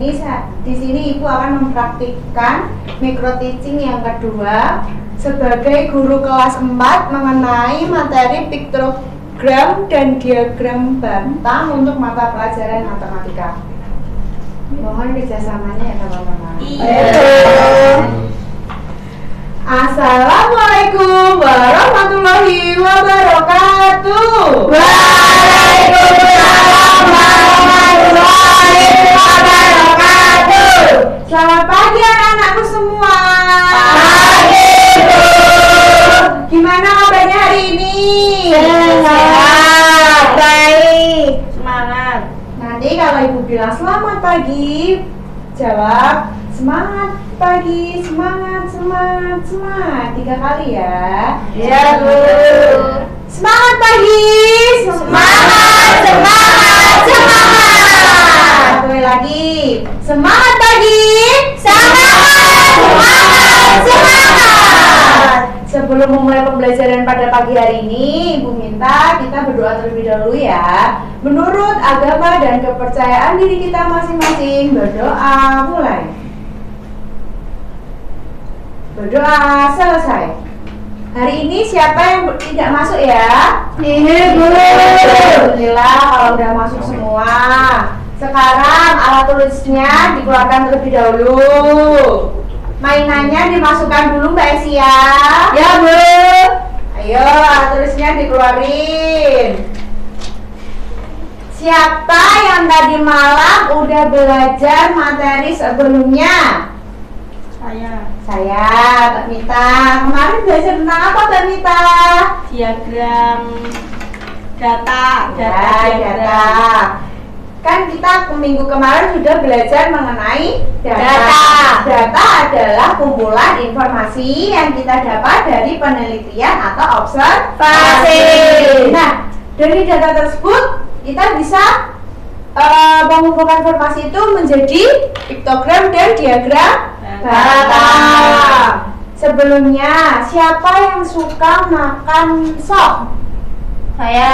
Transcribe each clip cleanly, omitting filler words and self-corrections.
di sini Ibu akan mempraktikkan micro teaching yang kedua sebagai guru kelas 4 mengenai materi piktogram dan diagram batang untuk mata pelajaran matematika. Mohon kerjasamanya ya teman-teman. Assalamualaikum warahmatullahi wabarakatuh. Waalaikumsalam warahmatullahi wabarakatuh. Selamat pagi anak-anakku semua. Pagi, Bu. Gimana kabarnya hari ini? Sehat, baik, semangat. Nanti kalau Ibu bilang selamat pagi, jawab semangat pagi, semangat, semangat, semangat 3 kali ya. Ya, Bu. Semangat pagi, Semangat, semangat, semangat. Satu lagi, semangat pagi, Semangat, semangat, semangat. Sebelum memulai pembelajaran pada pagi hari ini, Ibu minta kita berdoa terlebih dahulu ya. Menurut agama dan kepercayaan diri kita masing-masing, berdoa mulai. Berdoa selesai. Hari ini siapa yang tidak masuk ya? Ini, Bu. Alhamdulillah kalau udah masuk semua. Sekarang alat tulisnya dikeluarkan terlebih dahulu. Mainannya dimasukkan dulu Mbak Esi ya. Ya, Bu. Ayo alat tulisnya dikeluarin. Siapa yang tadi malam udah belajar materi sebelumnya? Saya, Mbak Mita. Kemarin belajar tentang apa Mbak Mita? Diagram data. Data. Kan kita minggu kemarin sudah belajar mengenai Data. Data adalah kumpulan informasi yang kita dapat dari penelitian atau observasi. Nah, dari data tersebut kita bisa mengumpulkan informasi itu menjadi piktogram dan diagram batang. Sebelumnya, siapa yang suka makan sop? Saya.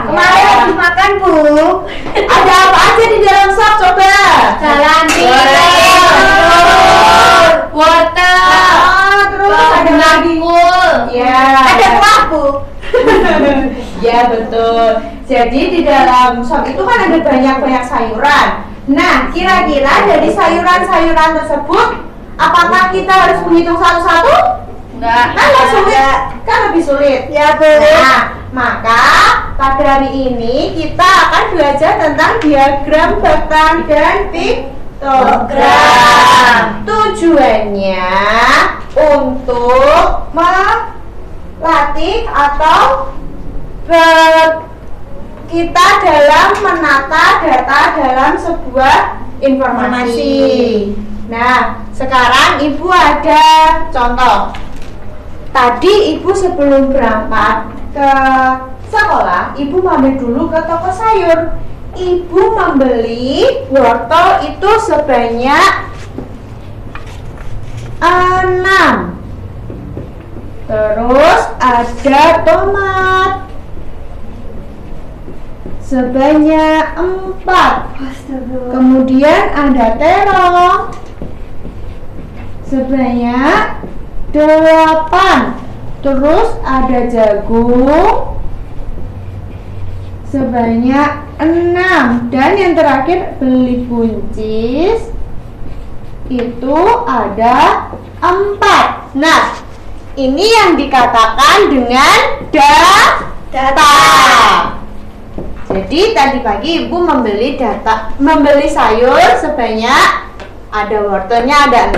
Kemarin habis makan, Bu. Ada apa aja di dalam sop coba? Wortel. Terus ada lagi. Ya. Ada kuah, Bu. Ya betul. Jadi di dalam sop itu kan ada banyak sayuran. Nah, kira-kira dari sayuran-sayuran tersebut, apakah kita harus menghitung satu-satu? Enggak. Kan lebih sulit. Ya, Bu. Nah, maka pada hari ini kita akan belajar tentang diagram batang dan piktogram. Tujuannya untuk melatih atau kita dalam menata data dalam sebuah informasi. Nah, sekarang Ibu ada contoh. Tadi Ibu sebelum berangkat ke sekolah, Ibu mampir dulu ke toko sayur. Ibu membeli wortel itu sebanyak 6. Terus ada tomat sebanyak 4. Kemudian ada terong sebanyak 8. Terus ada jagung sebanyak 6. Dan yang terakhir beli buncis itu ada 4. Nah, ini yang dikatakan dengan data. Jadi tadi pagi Ibu membeli sayur sebanyak, ada wortelnya ada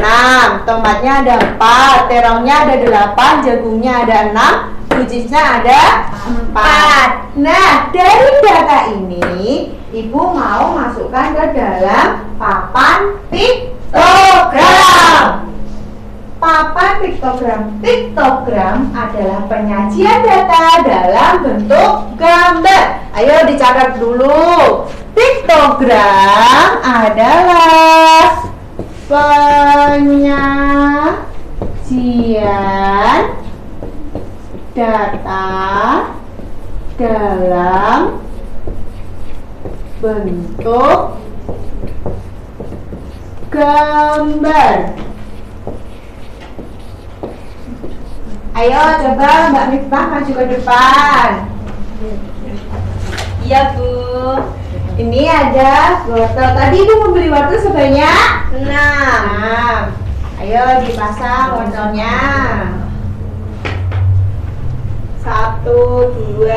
6, tomatnya ada 4, terongnya ada 8, jagungnya ada 6, buncisnya ada 4. Nah, dari data ini Ibu mau masukkan ke dalam papan piktogram. Papan piktogram adalah penyajian data dalam bentuk gambar. Ayo dicatat dulu. Piktogram adalah penyajian data dalam bentuk gambar. Ayo coba Mbak Miftah maju ke depan. Iya Bu. Ini ada wortel. Tadi Ibu membeli wortel sebanyak 6. Ayo dipasang wortelnya. 1, 2,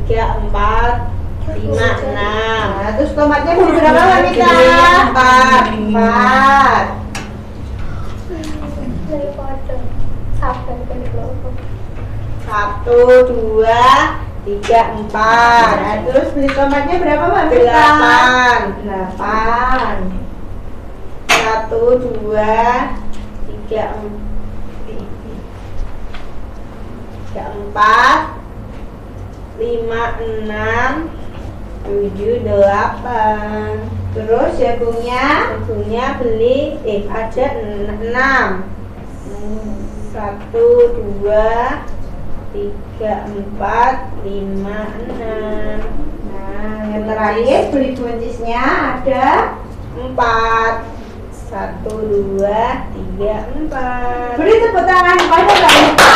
3, 4, 5, 6. Nah, terus tomatnya berapa wanita? 4. 1, 2, 3, 4. Nah, terus beli tomatnya berapa Mbak Mita? 8. 1, 2, 3, 4, 5, 6, 7, 8. Terus jagungnya beli ada 6. 1, 2, 3, 4, 5, 6. Nah, yang terakhir beli buncisnya ada 4. 1, 2, 3, 4. Beri tepuk tangan kepada Mbak Mita.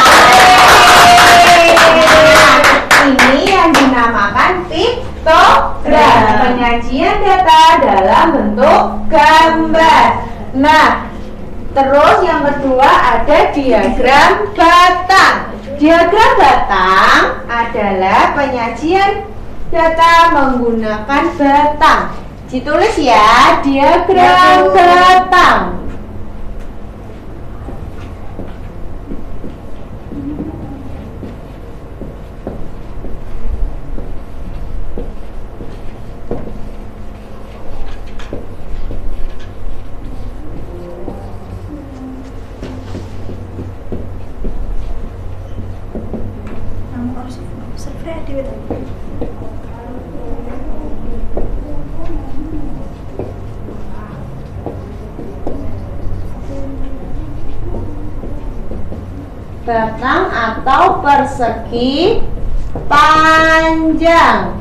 Ini yang dinamakan piktogram, penyajian data dalam bentuk gambar. Nah, terus yang kedua ada diagram batang. Diagram batang adalah penyajian data menggunakan batang. Ditulis ya, diagram batang. Batang atau persegi panjang.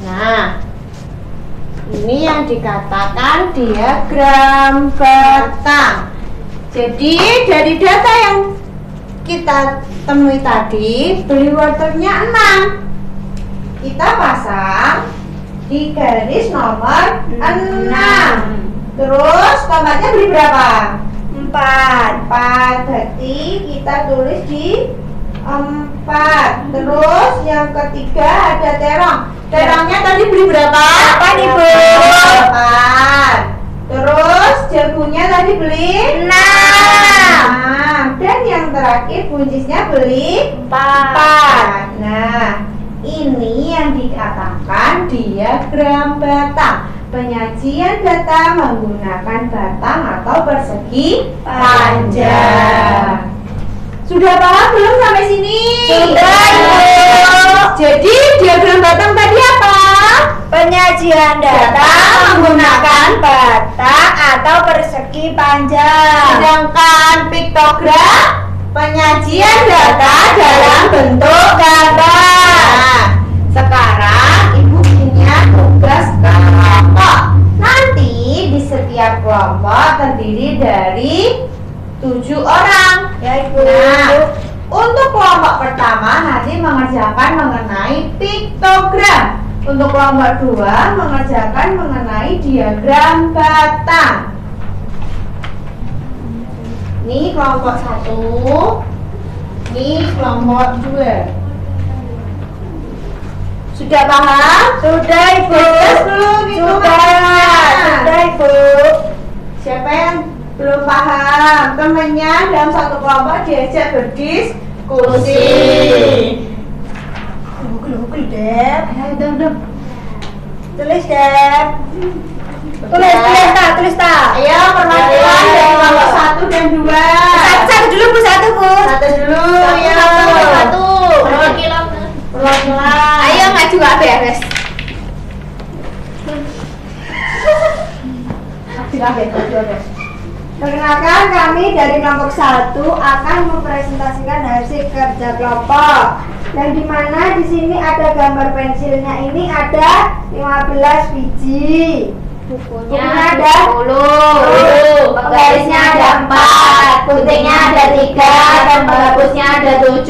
Nah, ini yang dikatakan diagram batang. Jadi dari data yang kita temui tadi, beli wortelnya 6. Kita pasang di garis nomor 6. Terus tomatnya beli berapa? 4. Berarti kita tulis di 4. Terus yang ketiga ada terong. Terongnya tadi beli berapa? 8 Ibu. 8. Terus jagungnya tadi beli 6. Dan yang terakhir buncisnya beli 4. Nah, ini yang dikatakan diagram batang. Penyajian data menggunakan batang atau persegi panjang. Sudah paham belum sampai sini? Sudah, Ibu. Jadi diagram batang tadi apa? Penyajian data menggunakan batang atau persegi panjang. Sedangkan piktogram penyajian data dalam bentuk gambar. Nah, sekarang Ibu punya tugas kelompok. Nanti di setiap kelompok terdiri dari 7 orang. Ya, Ibu. Nah, untuk kelompok pertama nanti mengerjakan mengenai piktogram. Untuk kelompok 2 mengerjakan mengenai diagram batang. Ini kelompok 1. Ini kelompok 2. Sudah paham? Sudah, Ibu. Belum itu Sudah, Ibu. Siapa yang belum paham? Temannya dalam satu kelompok diajak berdiskusi. Gugul, Dep. Udah. Tulis, Dep. Tulis tak. Ayo perwakilan dari kelompok 1 dan 2. Satu dulu, Bu. Satu dulu. Ya. Perwakilan. Ayo maju beres. Perkenalkan, kami dari kelompok 1 akan mempresentasikan hasil kerja kelompok. Yang dimana di sini ada gambar pensilnya ini ada 15 biji. Bukunya ada 10, penggarisnya ada 4, guntingnya ada 3, dan penghapusnya ada 7.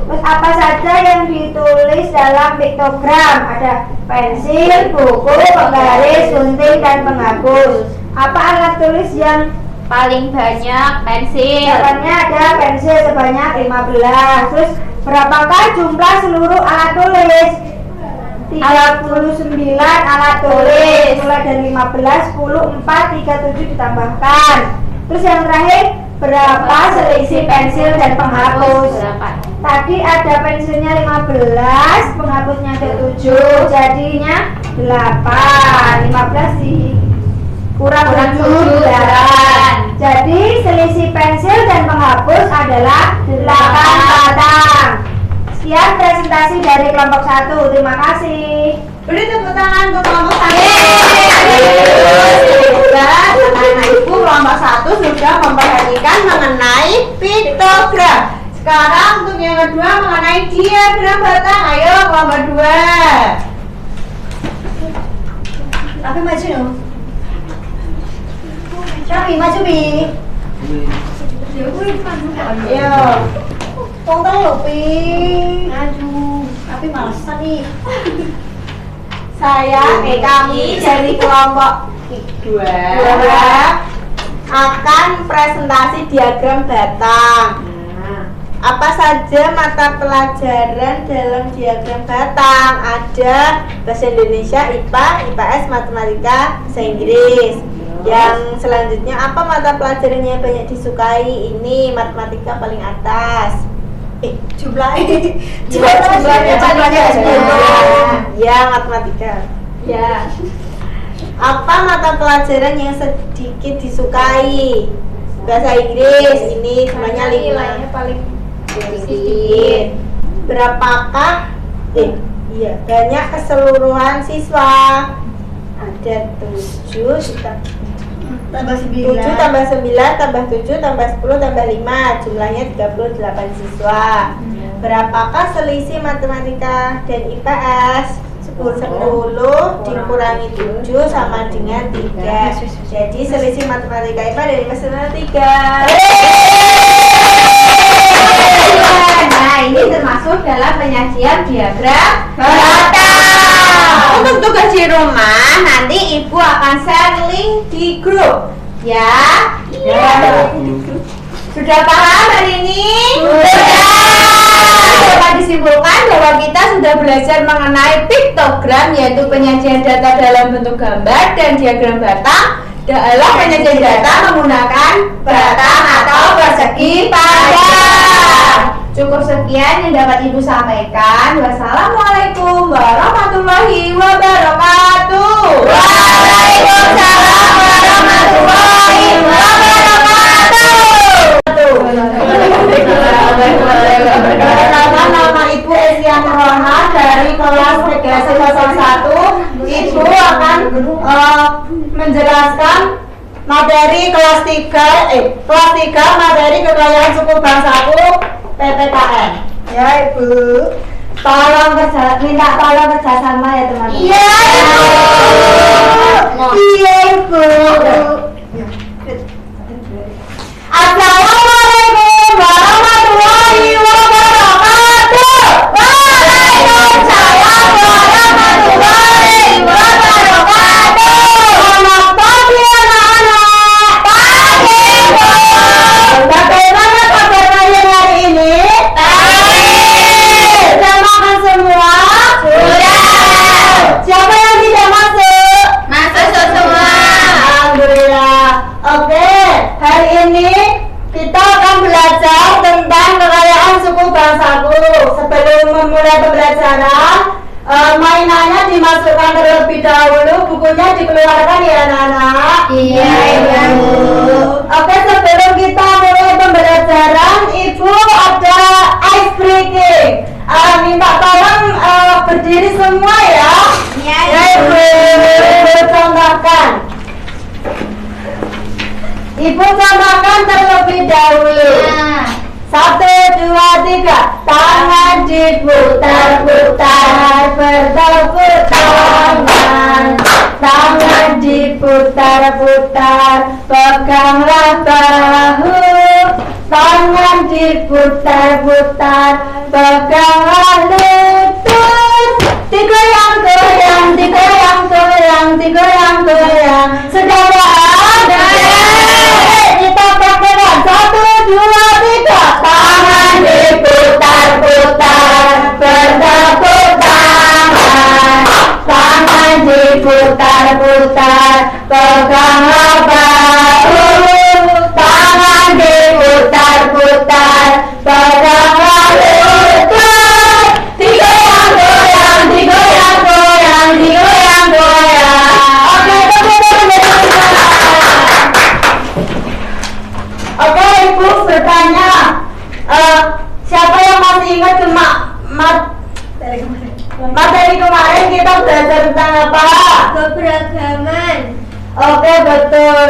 Terus apa saja yang ditulis dalam piktogram? Ada pensil, buku, penggaris, gunting, dan penghapus. Apa alat tulis yang Paling banyak pensil. jawabannya ada pensil sebanyak 15. Terus berapakah jumlah seluruh alat tulis? 39 alat tulis. Mulai dari 15, 10, 4, 37 ditambahkan. Terus yang terakhir, berapa selisih pensil dan penghapus? Tadi ada pensilnya 15, penghapusnya ada 7, jadinya 8. 15 kurang 7, 8. Jadi selisih pensil dan penghapus adalah 8 batang. Sekian presentasi dari kelompok 1. Terima kasih. Beri tepuk tangan untuk kelompok 1. Anak-anak ibu kelompok 1 sudah memperhatikan mengenai piktogram. Sekarang untuk yang kedua mengenai diagram batang. Ayo kelompok 2. Tapi maju dong. Tapi maju bi. Ayo. Tunggu loh bi. Maju. Tapi malesan nih. Kami dari kelompok 2 akan presentasi diagram batang. Apa saja mata pelajaran dalam diagram batang? Ada bahasa Indonesia, IPA, IPS, matematika, bahasa Inggris. Yang selanjutnya, apa mata pelajaran yang banyak disukai? Ini matematika paling atas. Jumlahnya ya, matematika. Ya. Apa mata pelajaran yang sedikit disukai? Bahasa Inggris. Ini semuanya 5. paling Sedikit. Berapakah banyak keseluruhan siswa? Ada 7 tambah 7 tambah 9 tambah 7 tambah 10 tambah 5, jumlahnya 38 siswa. Berapakah selisih matematika dan IPS? 10 dikurangi 7 sama dengan 3. Jadi selisih matematika IPA dari masalah 3. Nah, ini termasuk dalam penyajian diagram batang. Untuk tugas di rumah, nanti ibu akan share link di grup. Ya. Sudah paham hari ini? Sudah. Dapat disimpulkan bahwa kita sudah belajar mengenai piktogram, yaitu penyajian data dalam bentuk gambar, dan diagram batang adalah penyajian data menggunakan batang atau persegi padat. Cukup sekian yang dapat ibu sampaikan. Wassalamualaikum warahmatullahi wabarakatuh. Waalaikumsalam warahmatullahi wabarakatuh. Nama ibu Esian Rohana dari kelas 301. Ibu akan menjelaskan materi kelas 3 materi kekayaan suku bangsaku PPKN. Ya ibu. Minta tolong kerjasama ya teman-teman. Iya ibu. Iya ibu. Assalamualaikum warahmatullahi wabarakatuh. Waalaikumsalam warahmatullahi wabarakatuh. Selamat pagi anak-anak. Pagi Bu. Bagaimana kabar kalian hari ini? Baik. Sudah makan semua? Sudah. Siapa yang tidak masuk? Masuk semua. Alhamdulillah. Oke, hari ini kita akan belajar tentang kekayaan suku bangsaku. Sebelum memulai pembelajaran, mainannya dimasukkan terlebih dahulu, bukunya dikeluarkan ya anak-anak. Iya ibu. Oke, sebelum kita mulai pembelajaran, ibu ada ice breaking. Minta tolong berdiri semua ya. Iya Ya ibu, contohkan. Ibu contohkan terlebih dahulu. 1, 2, 3. Tangan di diputar-putar, bertepuk tangan. Tangan diputar-putar, peganglah bahu. Tangan diputar-putar, peganglah lutut. Digoyang-goyang, digoyang-goyang, digoyang-goyang. Sudah ada. Kita pakai 1, 2, 3. Tangan diputar-putar, bertepuk tangan. Tangan diputar-putar, peganglah bahu. Tangan diputar-putar, peganglah lutut. Digoyang-goyang, digoyang-goyang, digoyang-goyang. Oke, oke, Ibu bertanya, siapa yang masih ingat materi kemarin kita belajar tentang apa? Keberagaman. Oke, betul.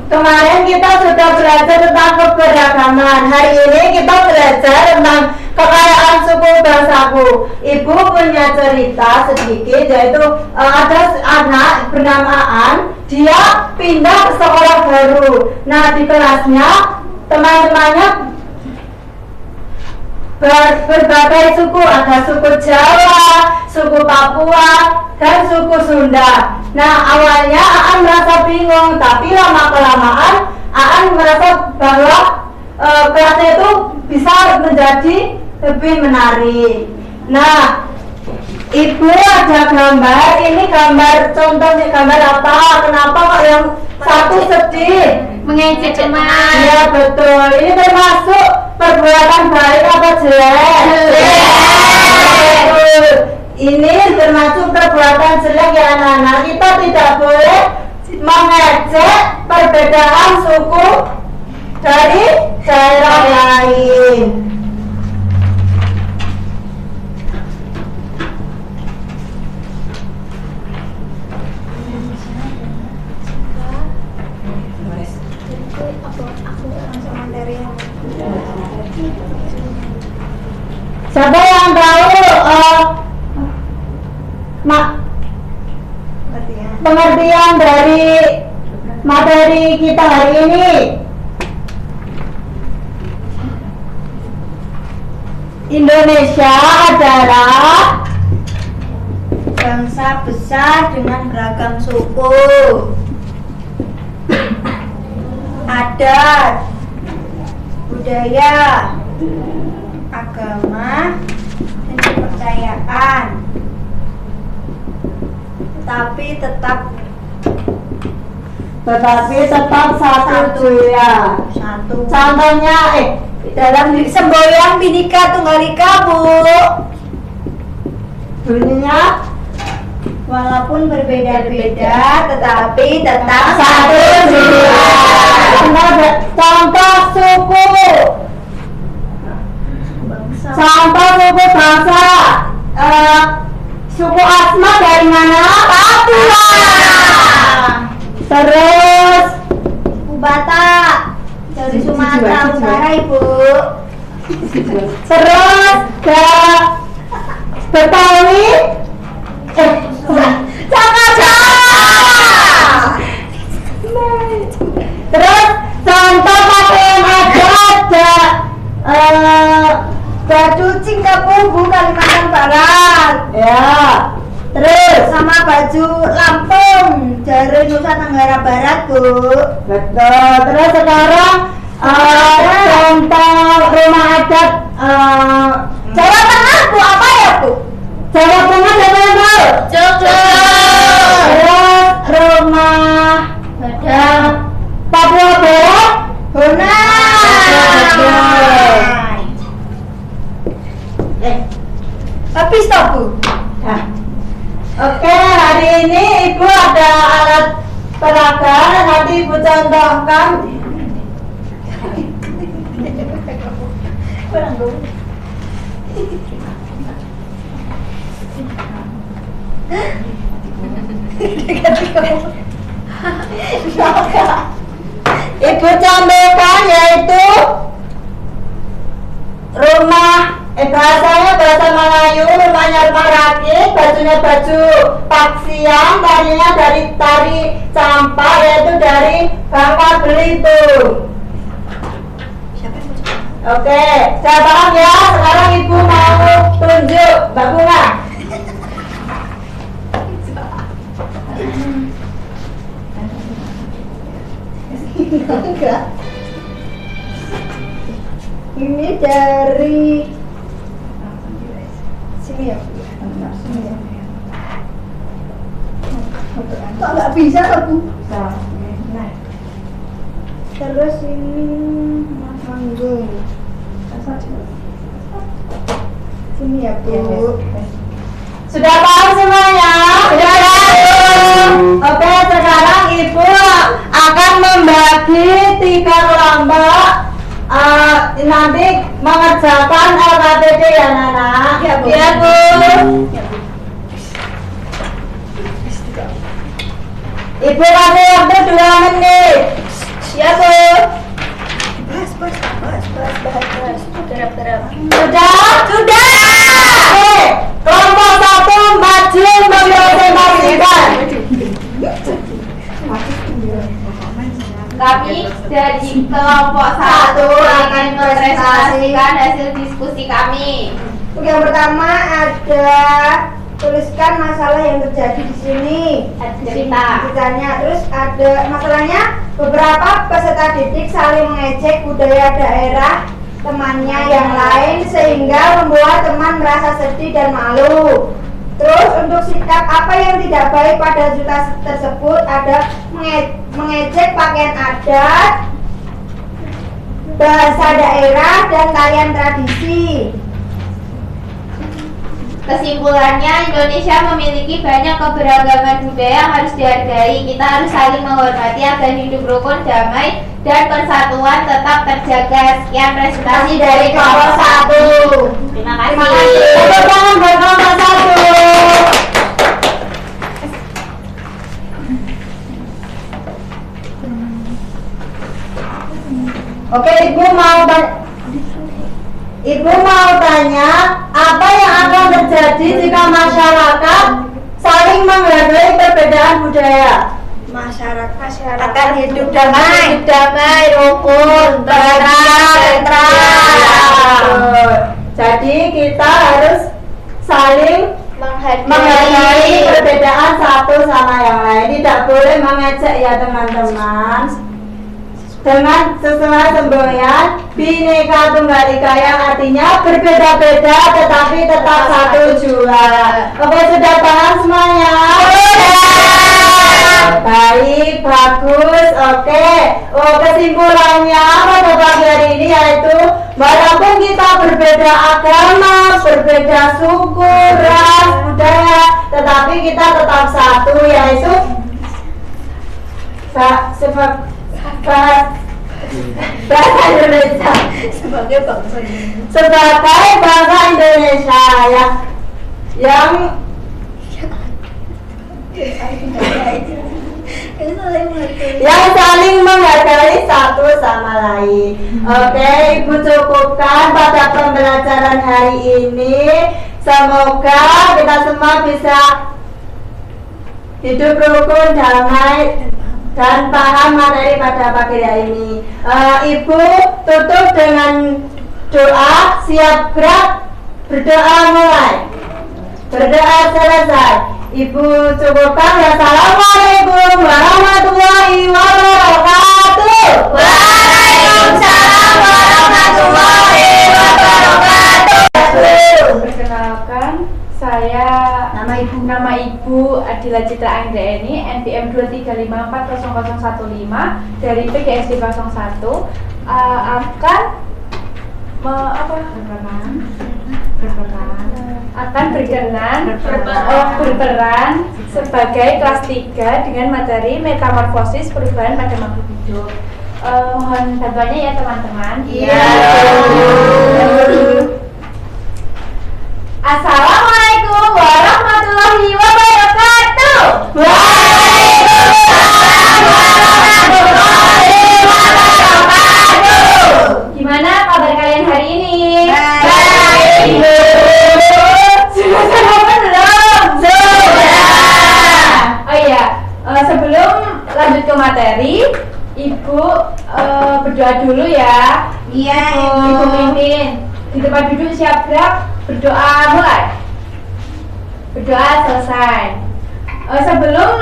Kemarin kita sudah belajar tentang keberagaman. Hari ini kita belajar tentang kekayaan suku bangsaku. Ibu punya cerita sedikit, yaitu ada anak bernama Aan. Dia pindah ke sekolah baru. Nah, di kelasnya teman-temannya berbagai suku, ada suku Jawa, suku Papua, dan suku Sunda. Nah, awalnya Aan merasa bingung, tapi lama-kelamaan Aan merasa bahwa kelasnya itu bisa menjadi lebih menarik. Nah, Ibu ada gambar, ini gambar, contohnya gambar apa? Kenapa kok yang satu sedih? Mengejek teman. Iya, betul. Ini termasuk perbuatan baik apa jelek? Jelek. Ini termasuk perbuatan jelek ya anak-anak. Kita tidak boleh mengejek perbedaan suku dari daerah lain. Siapa yang tahu pengertian dari materi kita hari ini? Indonesia adalah Bangsa besar dengan beragam suku, adat, budaya, agama, dan kepercayaan. Tetapi tetap satu jua. satu. Contohnya dalam Semboyan Bhinneka Tunggal Ika, Bu. bunyinya Walaupun berbeda-beda, tetapi tetap satu jua. Contoh suku. Contoh suku bangsa. Suku Asma dari mana? Papua. Terus Suku Batak dari Sumatera Utara, Ibu. Terus ke Betawi. Jakarta. Terus contoh pakaian adat Baju Cingkapunggu, Kalimantan Barat. ya. Terus Sama baju Lampung dari Nusa Tenggara Barat, Bu. betul. Terus sekarang contoh rumah adat Jawa Tengah, Bu, apa ya, Bu? Jawa Tengah siapa yang tahu? Terus rumah Papua Barat Habis toh, Bu. Nah, oke, hari ini Ibu ada alat peraga, nanti Ibu contohkan. Ibu contohkan yaitu rumah Bahasanya bahasa Melayu, rumahnya rumah rakit, bajunya baju paksian, tarinya dari tari campak, yaitu dari Bangka Belitung. Oke, saya paham ya. Sekarang ibu mau tunjuk Mbak Bunga. Enggak. Ini dari sini ya. Sini ya. Kok nggak bisa aku? Nah. Terus ini manggung. Sini ya Bu. Sudah paham semuanya? Sudah paham. Oke, sekarang ibu akan membagi 3 kelompok. Nanti mengerjakan LKTD ya Nana. Ya, Bu. Ya, Bu. Ibu kasih waktu 2 menit. Ya, Bu. Bahas. Sudah? Oke, kelompok 1 maju mempresentasikan. Kami dari kelompok 1 akan mempresentasikan hasil diskusi kami. Oke, yang pertama ada tuliskan masalah yang terjadi di sini. Ceritanya. Terus ada masalahnya, beberapa peserta didik saling mengejek budaya daerah temannya yang lain sehingga membuat teman merasa sedih dan malu. Terus untuk sikap apa yang tidak baik pada juta tersebut ada mengejek pakaian adat, bahasa daerah, dan tarian tradisi. Kesimpulannya, Indonesia memiliki banyak keberagaman budaya yang harus dihargai. Kita harus saling menghormati agar hidup rukun, damai, dan persatuan tetap terjaga. Sekian presentasi dari kelompok 1. Terima kasih. Tepuk tangan buat kelompok 1. Oke, Ibu mau tanya, apa yang akan terjadi jika masyarakat saling menghargai perbedaan budaya? Masyarakat Akan hidup Damai, rukun, Jadi kita harus saling menghargai perbedaan satu sama yang lain. Tidak boleh mengejek ya teman-teman. Dengan sesuai semboyan Bhinneka Tunggal Ika yang artinya berbeda-beda tetapi tetap satu jua. Oke, sudah paham semuanya? Baik, bagus. Oke. Kesimpulannya pada pagi hari ini yaitu walaupun kita berbeda agama, berbeda suku, ras, budaya, tetapi kita tetap satu, yaitu bahasa Indonesia sebagai bangsa Indonesia yang saling menghargai satu sama lain. Oke, Ibu cukupkan pada pembelajaran hari ini. Semoga kita semua bisa hidup rukun, damai, dan paham materi pada pagi hari ini. Ibu tutup dengan doa. Siap gerak, berdoa mulai. Berdoa selesai. Ibu cukupkan. Wassalamualaikum warahmatullahi wabarakatuh. Waalaikumsalam warahmatullahi wabarakatuh. Perkenalkan, saya nama Ibu Adila Citra Anggraeni, NPM 235400015 dari PGSD 01 akan berperan sebagai kelas 3 dengan materi metamorfosis perubahan pada makhluk hidup. Mohon bantuannya ya teman-teman. Iya. Assalamualaikum warahmatullahi wabarakatuh. Waalaikumsalam warahmatullahi wabarakatuh. Gimana kabar kalian hari ini? Baik. sebelum lanjut ke materi, Ibu berdoa dulu ya. Iya, Ibu pimpin. Di tempat duduk siap gerak, berdoa mulai. Berdoa selesai. Sebelum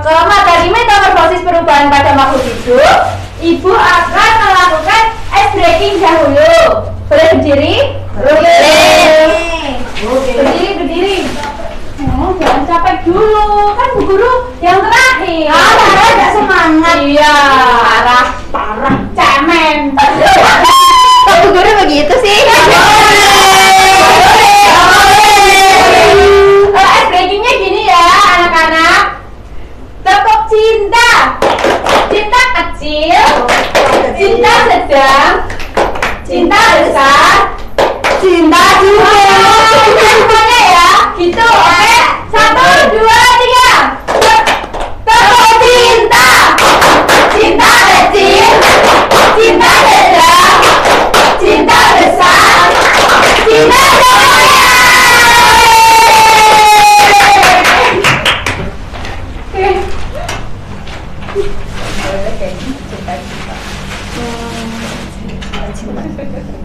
ke materi metamorfosis perubahan pada makhluk hidup, Ibu akan melakukan ice breaking dahulu. Boleh berdiri? Berdiri. Oh, jangan capek dulu, kan Bu Guru yang terakhir. Lara gak semangat. Iya, parah, cemen. Kok Bu Guru begitu sih? Ice breakingnya gini ya, anak-anak. Tepuk cinta. Cinta kecil, cinta sedang, cinta besar, cinta juga. Semuanya ya, gitu. Oke, 1, 2, 3. Tepuk cinta. Cinta kecil, cinta sedang, cinta besar, cinta semuanya.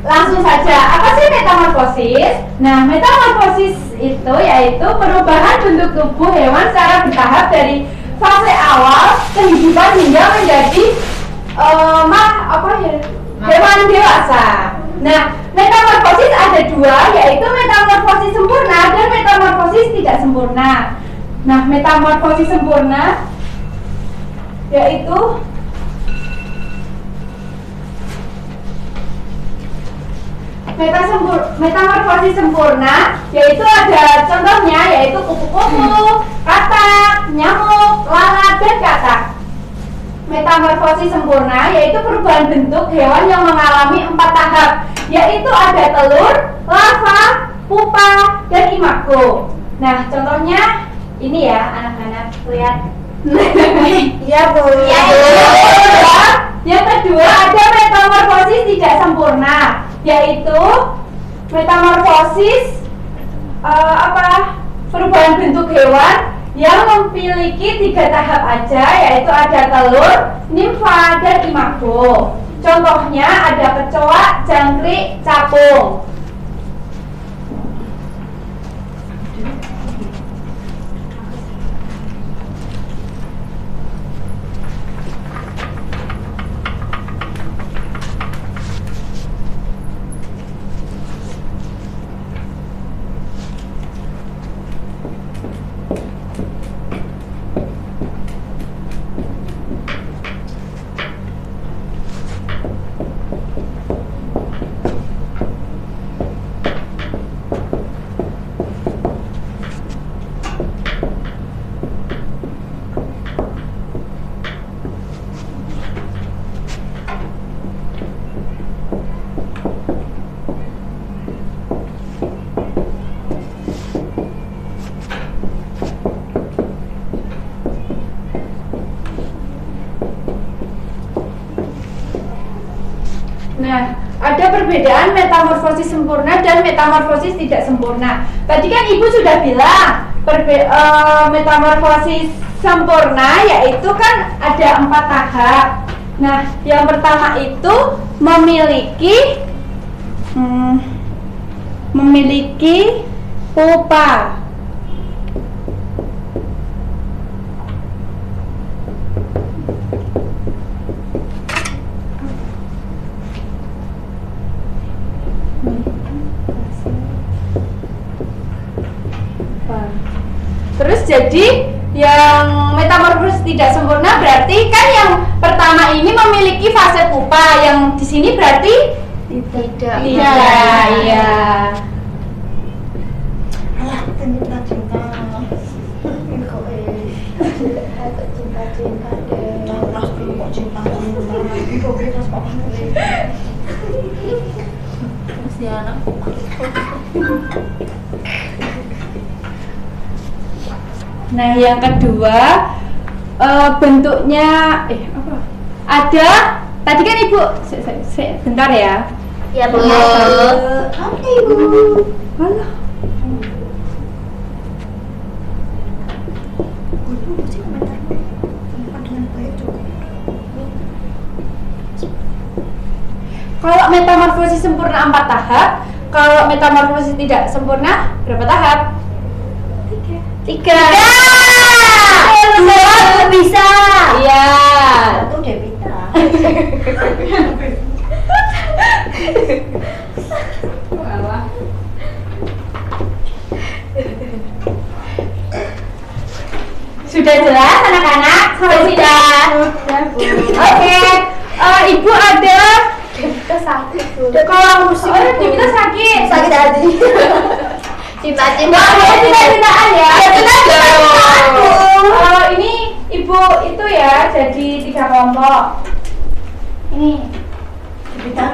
Langsung saja, apa sih metamorfosis? Nah, metamorfosis itu yaitu perubahan bentuk tubuh hewan secara bertahap dari fase awal kehidupan hingga menjadi hewan dewasa. Nah, metamorfosis ada dua, yaitu metamorfosis sempurna dan metamorfosis tidak sempurna. Nah, metamorfosis sempurna yaitu metamorfosis sempurna yaitu ada contohnya yaitu kupu-kupu, katak, nyamuk, lalat, dan katak. Metamorfosis sempurna yaitu perubahan bentuk hewan yang mengalami 4 tahap, yaitu ada telur, larva, pupa, dan imago. Nah, contohnya ini ya anak-anak, lihat. Iya, Bu. Yang kedua ada metamorfosis tidak sempurna, yaitu metamorfosis perubahan bentuk hewan yang memiliki 3 tahap aja, yaitu ada telur, nimfa, dan imago. Contohnya ada kecoa, jangkrik, capung. Nah, ada perbedaan metamorfosis sempurna dan metamorfosis tidak sempurna. Tadi kan Ibu sudah bilang metamorfosis sempurna yaitu kan ada 4 tahap. Nah, yang pertama itu memiliki pupa. Terus jadi yang metamorfosis tidak sempurna berarti kan yang pertama ini memiliki fase pupa, yang di sini berarti tidak. Iya. Alah, cinta. Nah, yang kedua bentuknya apa? Ada tadi kan Ibu bentar ya. Ya, Bu. Oke, Ibu. Alah. Kalau metamorfosis sempurna 4 tahap, kalau metamorfosis tidak sempurna berapa tahap? 3. Bisa. Iya. Itu Devita. Sudah jelas anak-anak? Sudah. Oke. Ibu ada kalau musik kita sakit hati. Cinta-cinta. cinta-cintaan ya. Cinta-cintaan. Ini ibu itu ya jadi 3 kelompok. Ini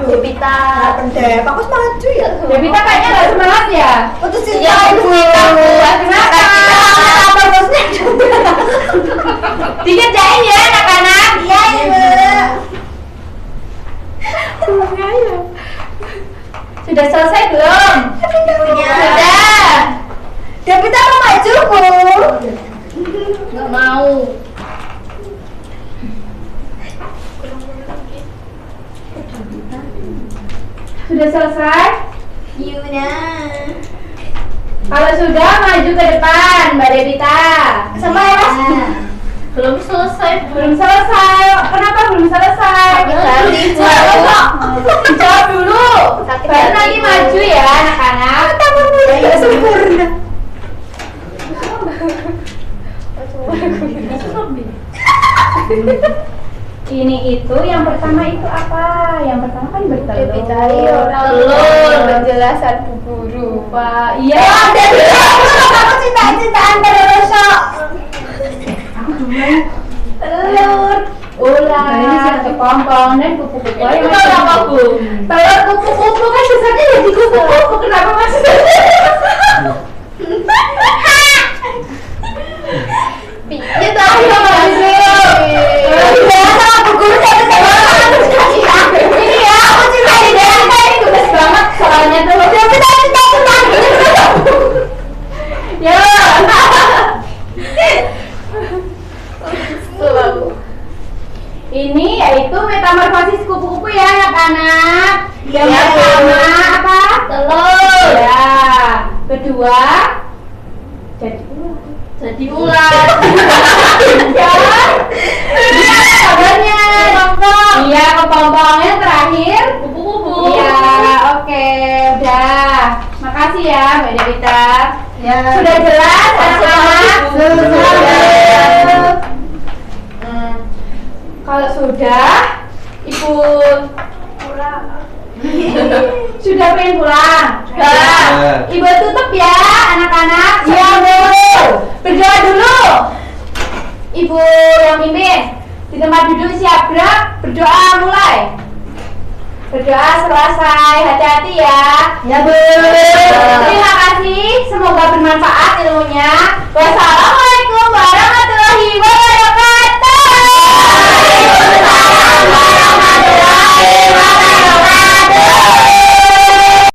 Devita. Pendek. Aku maju ya. Devita kayaknya nggak semangat ya. Putus Ya, cinta. ibu buat Kenapa? Apa bosnya? Dikerjain ya anak-anak. Iya, Ibu. Sudah selesai belum? Sudah. Devita mau maju, Bu. Nggak mau. Sudah selesai? Yuna. Kalau sudah maju ke depan, Mbak Devita. Sama ya, Mas? Belum selesai. Belum selesai. Kenapa belum selesai? Sakit hati, Bu. Jawab dulu. Sakit Baru hati, nanti Bu. maju ya anak-anak. Ya sempurna. Ini itu yang pertama itu apa? Yang pertama kan bertelur. Telur penjelasan Bu Guru. Pak, iya. Aku cinta-cintaan terus sok. Telur, ular, kepompong dan kupu-kupu. Itu telur apa, Bu? Telur kupu-kupu kan besarnya jadi kupu-kupu. Kenapa masih? Iya tadi Ini ya, aku cinta di dalam ini gemes banget soalnya telur. Ya. Ini yaitu metamorfosis kupu-kupu ya anak-anak. Yang Ya, pertama apa? telur. Ya. Kedua jadi ular. Jadi ular. Ya. Iya, kabarnya. Kepompong. Iya, kepompong. Yang terakhir Kupu-kupu. iya, oke, udah. Makasih ya, Mbak Devita. Ya. Sudah jelas anak-anak? Sudah. Kalau sudah, Ibu sudah pengen pulang? Sudah. Ibu tutup ya, anak-anak. Iya, Bu. Berdoa dulu. Ibu yang pimpin. Di tempat duduk siap gerak, berdoa mulai. Berdoa selesai, hati-hati ya. Ya, Bu. Terima kasih, semoga bermanfaat ilmunya. Wassalamualaikum